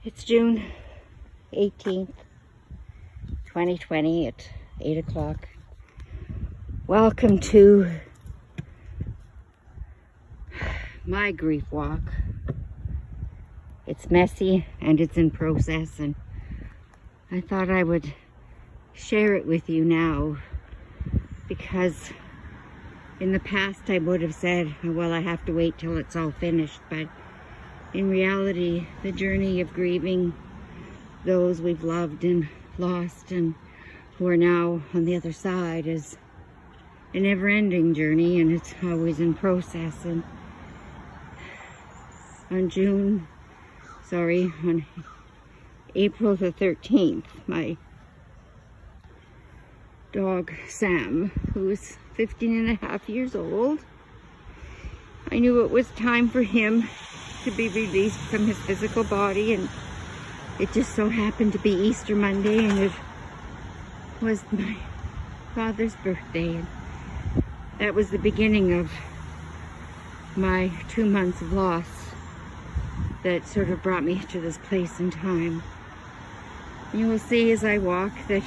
It's June 18th, 2020 at 8 o'clock. Welcome to my grief walk. It's messy and it's in process, and I thought I would share it with you now because in the past I would have said, well, I have to wait till it's all finished, but in reality, the journey of grieving those we've loved and lost and who are now on the other side is a never-ending journey, and it's always in process. And on April the 13th, my dog Sam, who is 15 and a half years old, I knew it was time for him to be released from his physical body, and it just so happened to be Easter Monday, and it was my father's birthday, and that was the beginning of my 2 months of loss that sort of brought me to this place in time. You will see as I walk that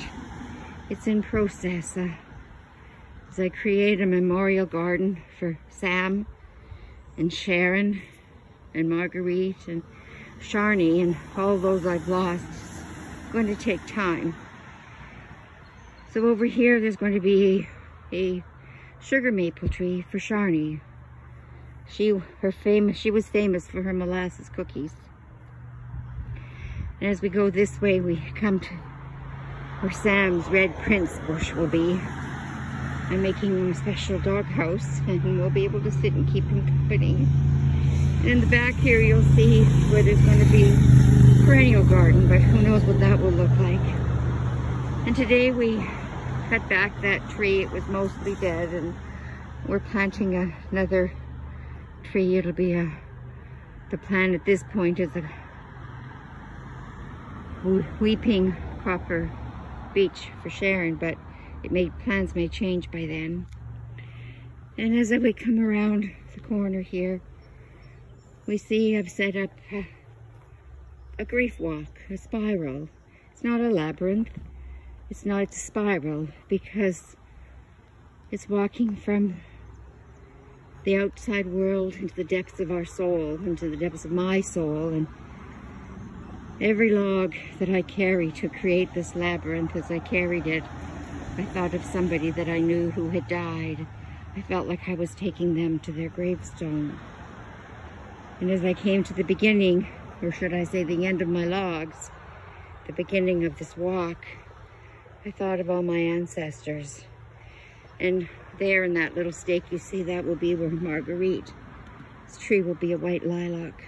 it's in process. As I create a memorial garden for Sam and Sharon and Marguerite and Sharni and all those I've lost, it's going to take time. So over here there's going to be a sugar maple tree for Sharni. She was famous for her molasses cookies. And as we go this way, we come to where Sam's red prince bush will be. I'm making him a special dog house, and we'll be able to sit and keep him company. And in the back here, you'll see where there's going to be a perennial garden, but who knows what that will look like. And today we cut back that tree. It was mostly dead, and we're planting another tree. It'll be the plan at this point is a weeping copper beech for Sharon, but plans may change by then. And as we come around the corner here, we see I've set up a grief walk, a spiral. It's not a labyrinth, it's a spiral, because it's walking from the outside world into the depths of our soul, into the depths of my soul. And every log that I carry to create this labyrinth, as I carried it, I thought of somebody that I knew who had died. I felt like I was taking them to their gravestone. And as I came to the beginning, or should I say the end of my logs, the beginning of this walk, I thought of all my ancestors. And there in that little stake you see, that will be where Marguerite. This tree will be a white lilac.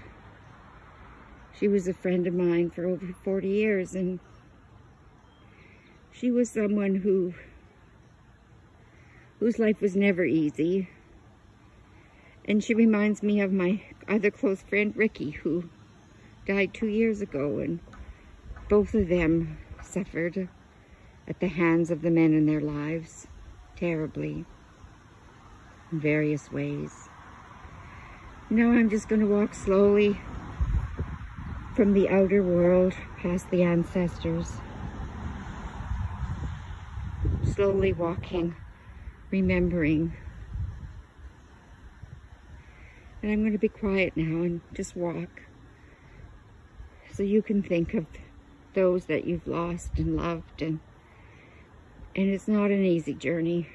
She was a friend of mine for over 40 years, and she was someone whose life was never easy. And she reminds me of my other close friend, Ricky, who died 2 years ago, and both of them suffered at the hands of the men in their lives, terribly, in various ways. Now I'm just going to walk slowly from the outer world past the ancestors. Slowly walking, remembering. And I'm going to be quiet now and just walk, so you can think of those that you've lost and loved, and it's not an easy journey.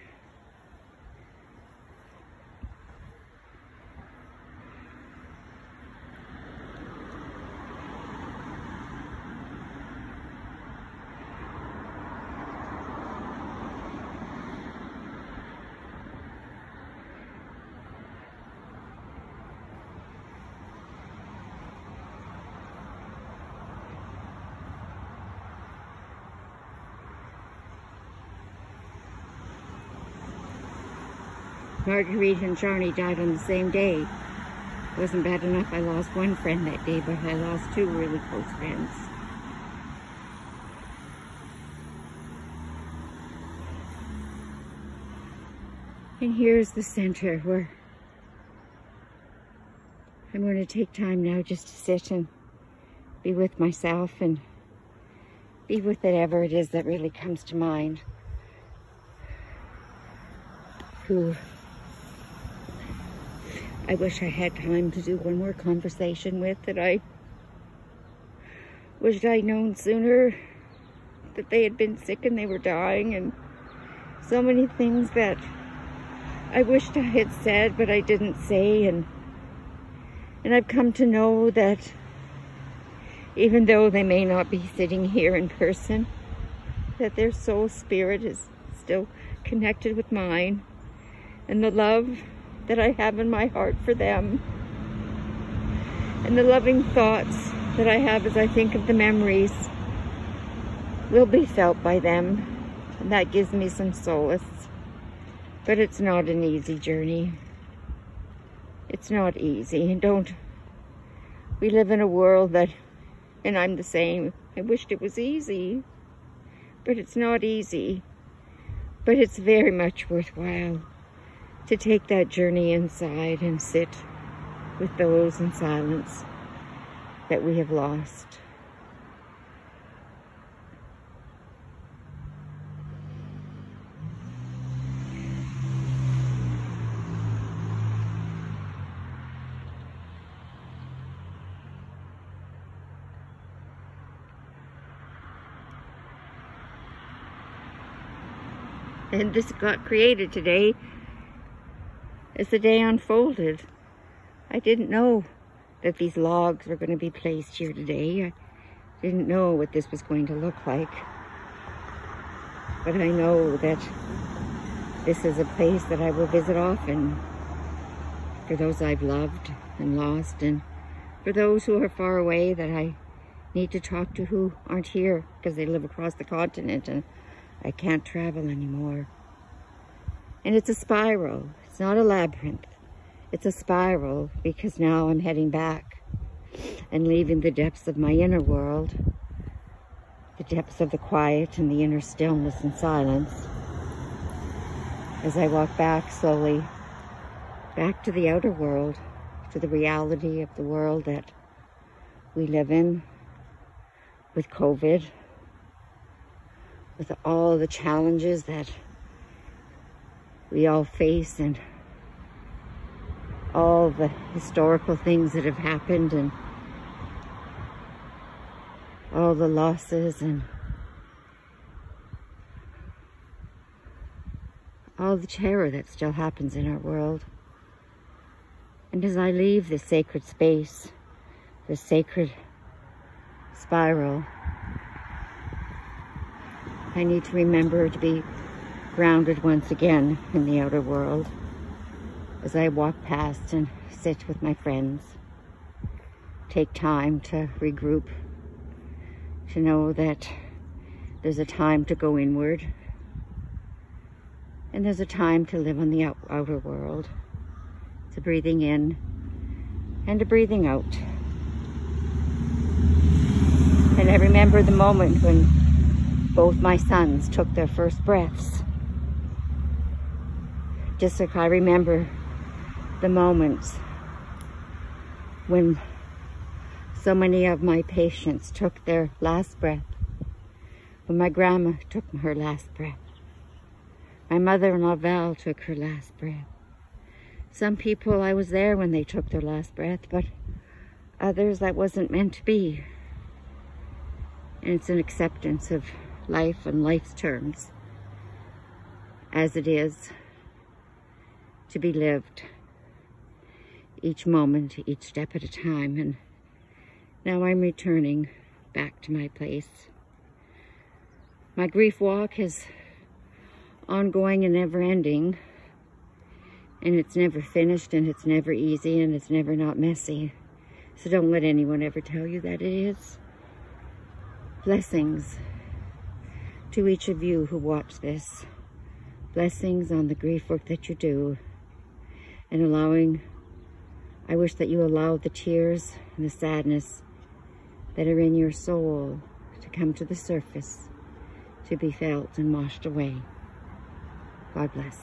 Marguerite and Sharni died on the same day. It wasn't bad enough I lost one friend that day, but I lost two really close friends. And here's the center where I'm going to take time now just to sit and be with myself and be with whatever it is that really comes to mind. Who I wish I had time to do one more conversation with, that I wished I'd known sooner that they had been sick and they were dying, and so many things that I wished I had said but I didn't say, and I've come to know that even though they may not be sitting here in person, that their soul spirit is still connected with mine, and the love that I have in my heart for them, and the loving thoughts that I have as I think of the memories will be felt by them, and that gives me some solace. But it's not an easy journey. It's not easy, and we live in a world that, and I'm the same, I wished it was easy, but it's not easy. But it's very much worthwhile to take that journey inside and sit with those in silence that we have lost. And this got created today as the day unfolded. I didn't know that these logs were going to be placed here today. I didn't know what this was going to look like. But I know that this is a place that I will visit often, for those I've loved and lost, and for those who are far away that I need to talk to who aren't here because they live across the continent and I can't travel anymore. And it's a spiral. It's not a labyrinth. It's a spiral, because now I'm heading back and leaving the depths of my inner world, the depths of the quiet and the inner stillness and silence, as I walk back slowly, back to the outer world, to the reality of the world that we live in, with COVID, with all the challenges that we all face, and all the historical things that have happened, and all the losses, and all the terror that still happens in our world. And as I leave this sacred space, this sacred spiral, I need to remember to be grounded once again in the outer world as I walk past and sit with my friends. Take time to regroup, to know that there's a time to go inward, and there's a time to live on the outer world, to breathing in and to breathing out. And I remember the moment when both my sons took their first breaths. Just like I remember the moments when so many of my patients took their last breath, when my grandma took her last breath, my mother-in-law Val took her last breath. Some people, I was there when they took their last breath, but others that wasn't meant to be. And it's an acceptance of life and life's terms as it is, to be lived each moment, each step at a time. And now I'm returning back to my place. My grief walk is ongoing and never ending, and it's never finished, and it's never easy, and it's never not messy. So don't let anyone ever tell you that it is. Blessings to each of you who watch this. Blessings on the grief work that you do, and I wish that you allow the tears and the sadness that are in your soul to come to the surface, to be felt and washed away. God bless.